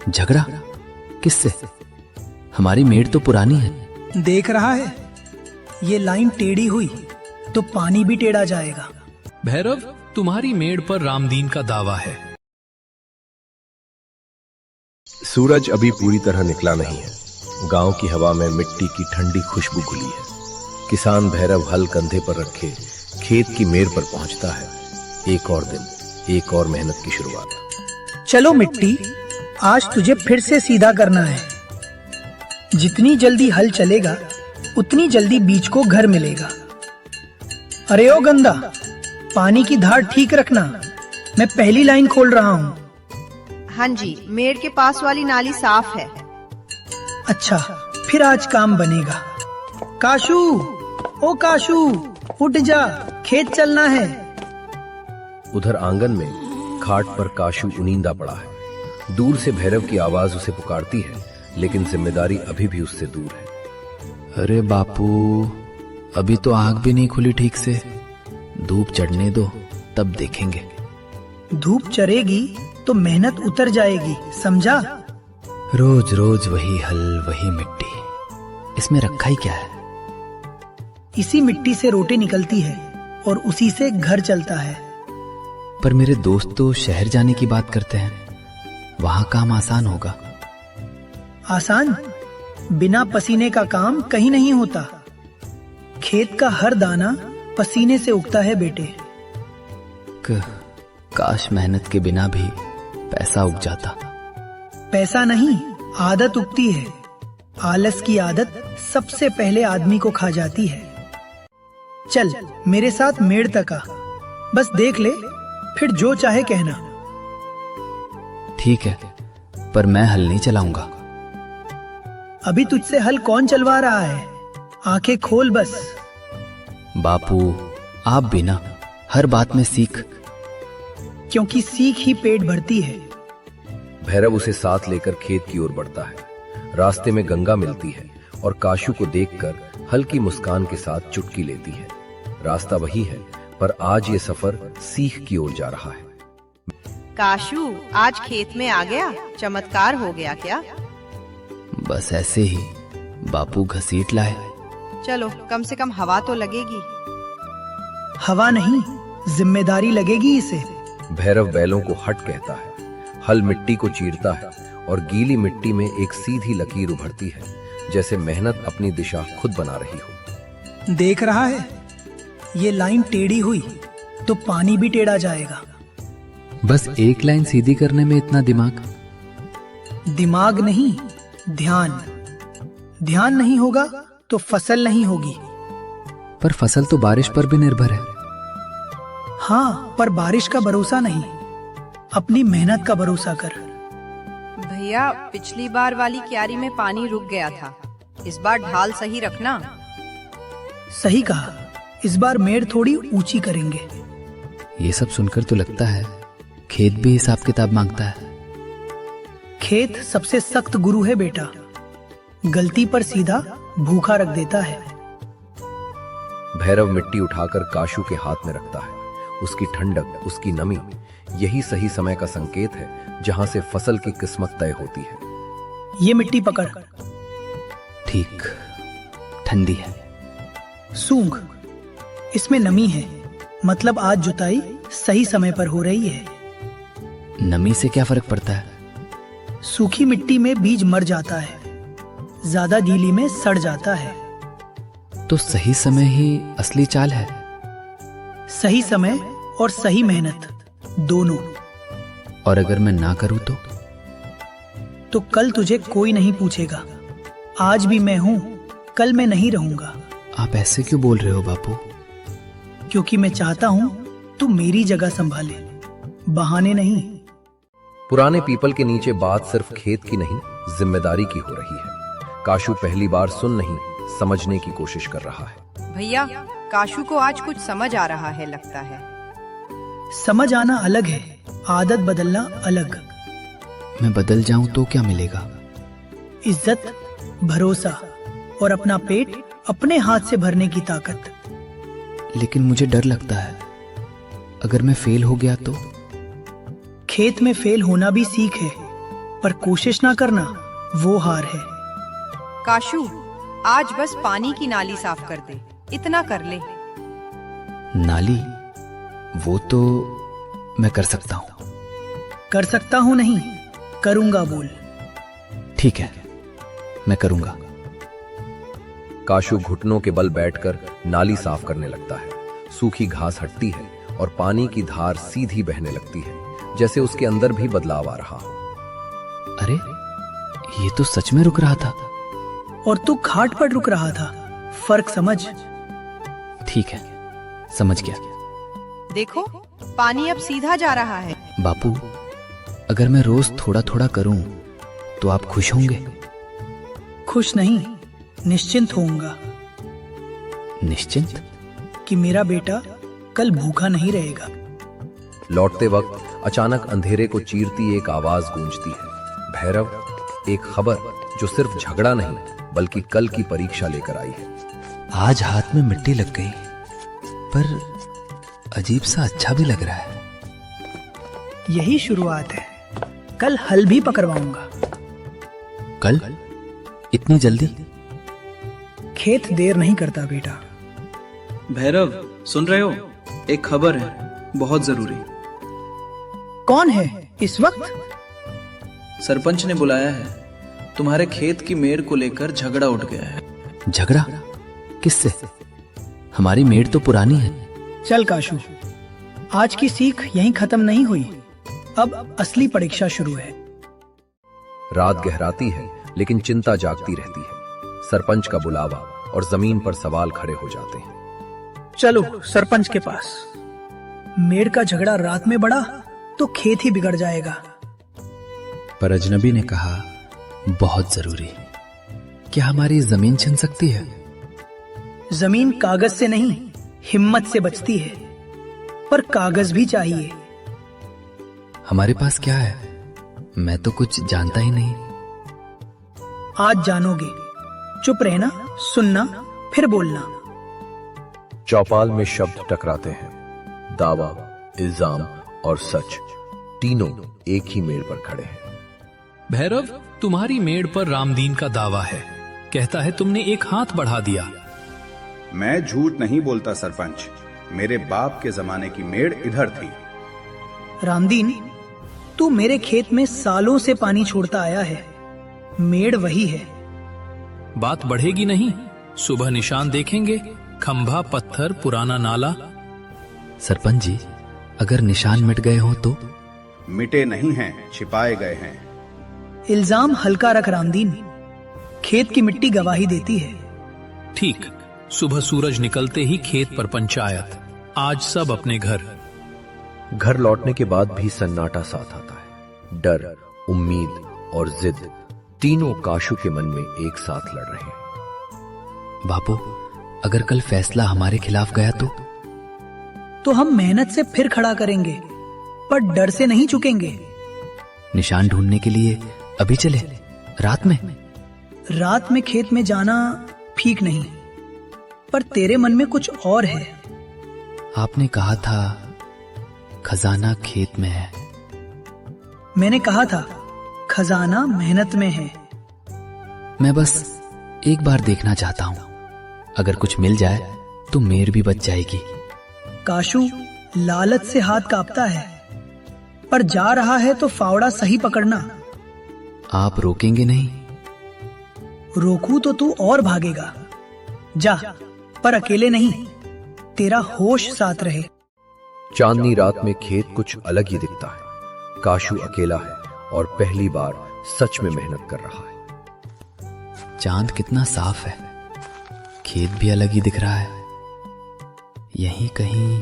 झगड़ा किससे? हमारी मेड़ तो पुरानी है। देख रहा है, ये लाइन टेढ़ी हुई तो पानी भी टेढ़ा जाएगा। भैरव, तुम्हारी मेड़ पर रामदीन का दावा है। सूरज अभी पूरी तरह निकला नहीं है। गांव की हवा में मिट्टी की ठंडी खुशबू घुली है। किसान भैरव हल कंधे पर रखे खेत की मेड़ पर पहुंचता है। एक और दिन, एक और मेहनत की शुरुआत। चलो मिट्टी, आज तुझे फिर से सीधा करना है। जितनी जल्दी हल चलेगा उतनी जल्दी बीज को घर मिलेगा। अरे ओ गंदा, पानी की धार ठीक रखना। मैं पहली लाइन खोल रहा हूँ। हाँ जी, मेड़ के पास वाली नाली साफ है। अच्छा, फिर आज काम बनेगा। काशू, ओ काशू, उठ जा, खेत चलना है। उधर आंगन में खाट पर काशू उनींदा पड़ा है। दूर से भैरव की आवाज उसे पुकारती है, लेकिन जिम्मेदारी अभी भी उससे दूर है। अरे बापू, अभी तो आग भी नहीं खुली ठीक से। धूप चढ़ने दो, तब देखेंगे। धूप चढ़ेगी तो मेहनत उतर जाएगी, समझा? रोज रोज वही हल, वही मिट्टी, इसमें रखा ही क्या है? इसी मिट्टी से रोटी निकलती है और उसी से घर चलता है। पर मेरे दोस्त तो शहर जाने की बात करते हैं, वहां काम आसान होगा। आसान? बिना पसीने का काम कहीं नहीं होता। खेत का हर दाना पसीने से उगता है बेटे। काश मेहनत के बिना भी पैसा उग जाता। पैसा नहीं, आदत उगती है। आलस की आदत सबसे पहले आदमी को खा जाती है। चल मेरे साथ मेड़ तक आ, बस देख ले, फिर जो चाहे कहना। ठीक है, पर मैं हल नहीं चलाऊंगा। अभी तुझसे हल कौन चलवा रहा है? आंखें खोल बस। बापू, आप भी ना हर बात में सीख। क्योंकि सीख ही पेट भरती है। भैरव उसे साथ लेकर खेत की ओर बढ़ता है। रास्ते में गंगा मिलती है और काशू को देखकर हल्की मुस्कान के साथ चुटकी लेती है। रास्ता वही है, पर आज ये सफर सीख की ओर जा रहा है। काशू, आज खेत में आ गया, चमत्कार हो गया क्या? बस ऐसे ही बापू घसीट लाए। चलो, कम से कम हवा तो लगेगी। हवा नहीं, जिम्मेदारी लगेगी इसे। भैरव बैलों को हट कहता है। हल मिट्टी को चीरता है और गीली मिट्टी में एक सीधी लकीर उभरती है, जैसे मेहनत अपनी दिशा खुद बना रही हो। देख रहा है, ये लाइन टेढ़ी हुई तो पानी भी टेढ़ा जाएगा। बस एक लाइन सीधी करने में इतना दिमाग? दिमाग नहीं, ध्यान। ध्यान नहीं होगा तो फसल नहीं होगी। पर फसल तो बारिश पर भी निर्भर है। हाँ, पर बारिश का भरोसा नहीं, अपनी मेहनत का भरोसा कर। भैया, पिछली बार वाली क्यारी में पानी रुक गया था। इस बार ढाल सही रखना। सही कहा, इस बार मेड़ थोड़ी ऊंची करेंगे। ये सब सुनकर तो लगता है खेत भी हिसाब किताब मांगता है। खेत सबसे सख्त गुरु है बेटा। गलती पर सीधा भूखा रख देता है। भैरव मिट्टी उठाकर काशू के हाथ में रखता है। उसकी ठंडक, उसकी नमी, यही सही समय का संकेत है जहां से फसल की किस्मत तय होती है। ये मिट्टी पकड़। ठीक, ठंडी है। सूंघ, इसमें नमी है, मतलब आज जुताई सही समय पर हो रही है। नमी से क्या फर्क पड़ता है? सूखी मिट्टी में बीज मर जाता है, ज्यादा गीली में सड़ जाता है। तो सही समय ही असली चाल है। सही समय और सही मेहनत, दोनों। और अगर मैं ना करूं तो कल तुझे कोई नहीं पूछेगा। आज भी मैं हूं, कल मैं नहीं रहूंगा। आप ऐसे क्यों बोल रहे हो बापू? क्योंकि मैं चाहता हूं तू मेरी जगह संभाले, बहाने नहीं। पुराने पीपल के नीचे बात सिर्फ खेत की नहीं, जिम्मेदारी की हो रही है। काशू पहली बार सुन नहीं, समझने की कोशिश कर रहा है। भैया, काशू को आज कुछ समझ आ रहा है लगता है। समझ आना अलग है, आदत बदलना अलग। मैं बदल जाऊं तो क्या मिलेगा? इज्जत, भरोसा और अपना पेट अपने हाथ से भरने की ताकत। लेकिन मुझे डर लगता है, अगर मैं फेल हो गया तो? खेत में फेल होना भी सीख है, पर कोशिश ना करना वो हार है। काशू, आज बस पानी की नाली साफ कर दे, इतना कर ले। नाली? वो तो मैं कर सकता हूँ। कर सकता हूं नहीं, करूंगा बोल। ठीक है, मैं करूंगा। काशू घुटनों के बल बैठकर नाली साफ करने लगता है। सूखी घास हटती है और पानी की धार सीधी बहने लगती है, जैसे उसके अंदर भी बदलाव आ रहा हो। अरे, ये तो सच में रुक रहा था। और तू घाट पर रुक रहा था, फर्क समझ। ठीक है, समझ गया। देखो, पानी अब सीधा जा रहा है। बापू, अगर मैं रोज थोड़ा थोड़ा करूं तो आप खुश होंगे? खुश नहीं, निश्चिंत होऊंगा निश्चिंत? कि मेरा बेटा कल भूखा नहीं रहेगा। लौटते वक्त अचानक अंधेरे को चीरती एक आवाज गूंजती है। भैरव, एक खबर जो सिर्फ झगड़ा नहीं बल्कि कल की परीक्षा लेकर आई है। आज हाथ में मिट्टी लग गई, पर अजीब सा अच्छा भी लग रहा है। यही शुरुआत है, कल हल भी पकड़वाऊंगा। कल? इतनी जल्दी? खेत देर नहीं करता बेटा। भैरव, सुन रहे हो? एक खबर है, बहुत जरूरी। कौन है इस वक्त? सरपंच ने बुलाया है। तुम्हारे खेत की मेड़ को लेकर झगड़ा उठ गया है। झगड़ा? किससे? हमारी मेड़ तो पुरानी है। चल काशू, आज की सीख यहीं खत्म नहीं हुई, अब असली परीक्षा शुरू है। रात गहराती है लेकिन चिंता जागती रहती है। सरपंच का बुलावा और जमीन पर सवाल खड़े हो जाते हैं। चलो सरपंच के पास। मेड़ का झगड़ा रात में बढ़ा तो खेत ही बिगड़ जाएगा। पर अजनबी ने कहा, बहुत जरूरी। क्या हमारी जमीन छिन सकती है? जमीन कागज से नहीं, हिम्मत से बचती है, पर कागज भी चाहिए। हमारे पास क्या है? मैं तो कुछ जानता ही नहीं। आज जानोगे। चुप रहना, सुनना, फिर बोलना। चौपाल में शब्द टकराते हैं। दावा, इल्जाम और सच, तीनों एक ही मेड़ पर खड़े हैं। भैरव, तुम्हारी मेड़ पर रामदीन का दावा है। कहता है तुमने एक हाथ बढ़ा दिया। मैं झूठ नहीं बोलता सरपंच, मेरे बाप के जमाने की मेड़ इधर थी। रामदीन, तू मेरे खेत में सालों से पानी छोड़ता आया है, मेड़ वही है। बात बढ़ेगी नहीं। सुबह निशान देखेंगे, खंभा, पत्थर, पुराना नाला। सरपंच जी, अगर निशान मिट गए हो तो? मिटे नहीं हैं, छिपाए गए हैं। इल्जाम हल्का रख रामदीन, खेत की मिट्टी गवाही देती है। ठीक, सुबह सूरज निकलते ही खेत पर पंचायत। आज सब अपने घर। घर लौटने के बाद भी सन्नाटा साथ आता है। डर, उम्मीद और जिद, तीनों काशू के मन में एक साथ लड़ रहे हैं। बापू, अगर कल फैसला हमारे खिलाफ गया तो हम मेहनत से फिर खड़ा करेंगे, पर डर से नहीं चुकेंगे। निशान ढूंढने के लिए अभी चले? रात में? रात में खेत में जाना ठीक नहीं, पर तेरे मन में कुछ और है। आपने कहा था खजाना खेत में है। मैंने कहा था खजाना मेहनत में है। मैं बस एक बार देखना चाहता हूं। अगर कुछ मिल जाए तो मेर भी बच जाएगी। काशू, लालच से हाथ कांपता है, पर जा रहा है तो फावड़ा सही पकड़ना। आप रोकेंगे नहीं? रोकू तो तू और भागेगा। जा, पर अकेले नहीं, तेरा होश साथ रहे। चांदनी रात में खेत कुछ अलग ही दिखता है। काशू अकेला है और पहली बार सच में मेहनत कर रहा है। चांद कितना साफ है, खेत भी अलग ही दिख रहा है। यहीं कहीं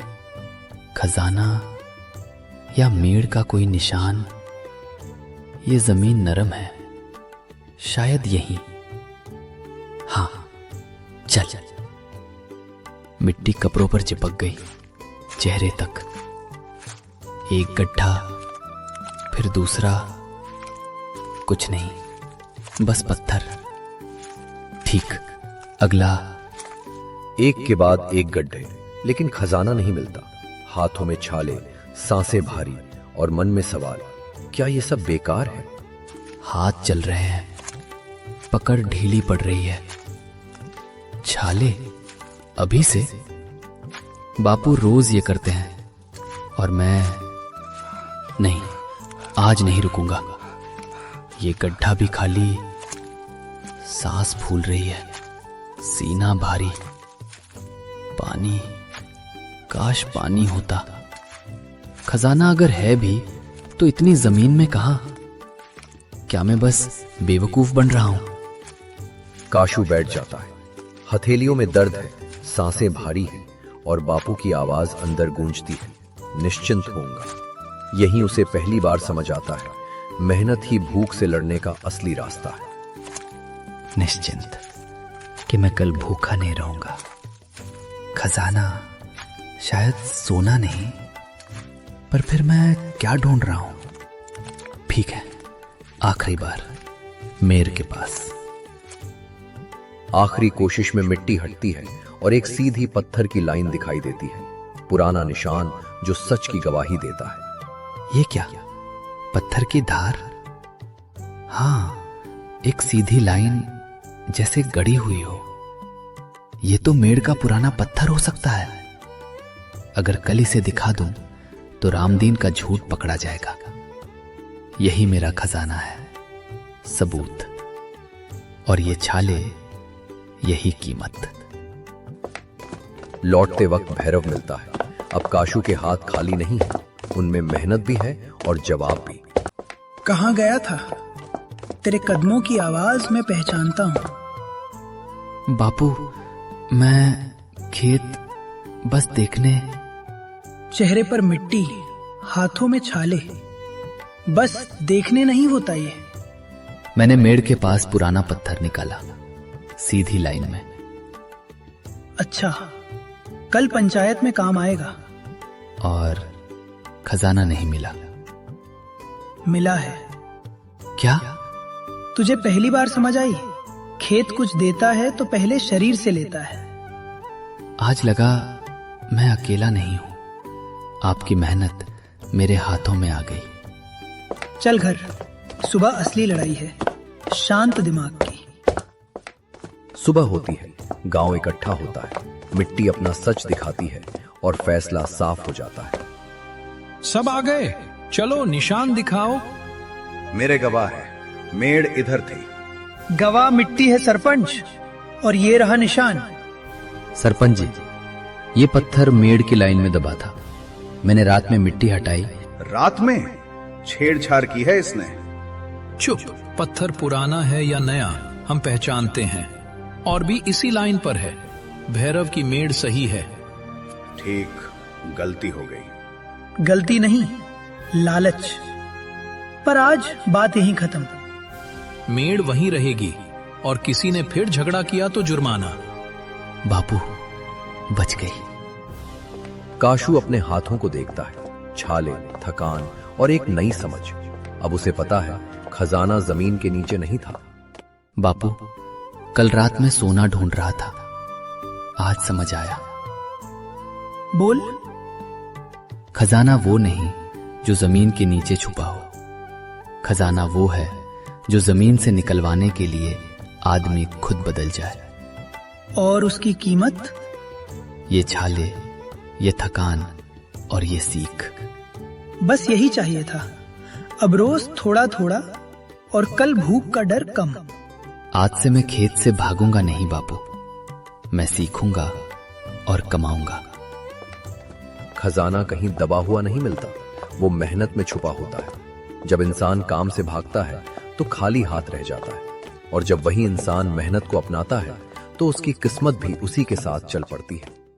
खजाना या मेड़ का कोई निशान। ये जमीन नरम है, शायद यहीं। हाँ, चल। मिट्टी कपड़ों पर चिपक गई, चेहरे तक। एक गड्ढा, फिर दूसरा। कुछ नहीं, बस पत्थर। ठीक, अगला। एक के बाद एक गड्ढे, लेकिन खजाना नहीं मिलता। हाथों में छाले, सांसें भारी और मन में सवाल, क्या ये सब बेकार है? हाथ चल रहे हैं, पकड़ ढीली पड़ रही है। छाले अभी से? बापू रोज ये करते हैं और मैं नहीं, आज नहीं रुकूंगा। ये गड्ढा भी खाली, सांस फूल रही है, सीना भारी। पानी, काश पानी होता। खजाना अगर है भी तो इतनी जमीन में कहां? क्या मैं बस बेवकूफ बन रहा हूं? काशू बैठ जाता है। हथेलियों में दर्द है, सांसें भारी हैं और बापू की आवाज अंदर गूंजती है, निश्चिंत होऊंगा। यही उसे पहली बार समझ आता है, मेहनत ही भूख से लड़ने का असली रास्ता है। निश्चिंत कि मैं कल भूखा नहीं रहूंगा। खजाना शायद सोना नहीं, पर फिर मैं क्या ढूंढ रहा हूं? ठीक है, आखिरी बार मेर के पास। आखिरी कोशिश में मिट्टी हटती है और एक सीधी पत्थर की लाइन दिखाई देती है, पुराना निशान जो सच की गवाही देता है। ये क्या? पत्थर की धार? हाँ, एक सीधी लाइन जैसे गड़ी हुई हो। ये तो मेड़ का पुराना पत्थर हो सकता है। अगर कल इसे दिखा दूं तो रामदीन का झूठ पकड़ा जाएगा। यही मेरा खजाना है, सबूत। और ये छाले, यही कीमत। लौटते वक्त भैरव मिलता है। अब काशू के हाथ खाली नहीं है, उनमें मेहनत भी है और जवाब भी। कहाँ गया था? तेरे कदमों की आवाज मैं पहचानता हूं। बापू, मैं खेत बस देखने। चेहरे पर मिट्टी, हाथों में छाले, बस देखने नहीं होता ये। मैंने मेड़ के पास पुराना पत्थर निकाला, सीधी लाइन में। अच्छा, कल पंचायत में काम आएगा। और खजाना नहीं मिला। मिला है। क्या? तुझे पहली बार समझ आई? खेत कुछ देता है तो पहले शरीर से लेता है। आज लगा मैं अकेला नहीं हूं। आपकी मेहनत मेरे हाथों में आ गई। चल घर, सुबह असली लड़ाई है, शांत दिमाग की। सुबह होती है, गांव इकट्ठा होता है, मिट्टी अपना सच दिखाती है और फैसला साफ हो जाता है। सब आ गए, चलो निशान दिखाओ। मेरे गवाह है, मेड़ इधर थी। गवाह मिट्टी है सरपंच, और ये रहा निशान। सरपंच जी, ये पत्थर मेड़ की लाइन में दबा था। मैंने रात में मिट्टी हटाई। रात में छेड़छाड़ की है इसने। चुप, पत्थर पुराना है या नया हम पहचानते हैं, और भी इसी लाइन पर है। भैरव की मेड़ सही है। ठीक, गलती हो गई। गलती नहीं, लालच। पर आज बात यहीं खत्म। मेड़ वहीं रहेगी, और किसी ने फिर झगड़ा किया तो जुर्माना। बापू, बच गई। काशू अपने हाथों को देखता है, छाले, थकान और एक नई समझ। अब उसे पता है, खजाना जमीन के नीचे नहीं था। बापू, कल रात में सोना ढूंढ रहा था, आज समझ आया। बोल। खजाना वो नहीं जो जमीन के नीचे छुपा हो। खजाना वो है जो जमीन से निकलवाने के लिए आदमी खुद बदल जाए। और उसकी कीमत? ये छाले, ये थकान और ये सीख। बस यही चाहिए था। अब रोज थोड़ा थोड़ा, और कल भूख का डर कम। आज से मैं खेत से भागूंगा नहीं बापू, मैं सीखूंगा और कमाऊंगा। खजाना कहीं दबा हुआ नहीं मिलता, वो मेहनत में छुपा होता है। जब इंसान काम से भागता है तो खाली हाथ रह जाता है, और जब वही इंसान मेहनत को अपनाता है तो उसकी किस्मत भी उसी के साथ चल पड़ती है।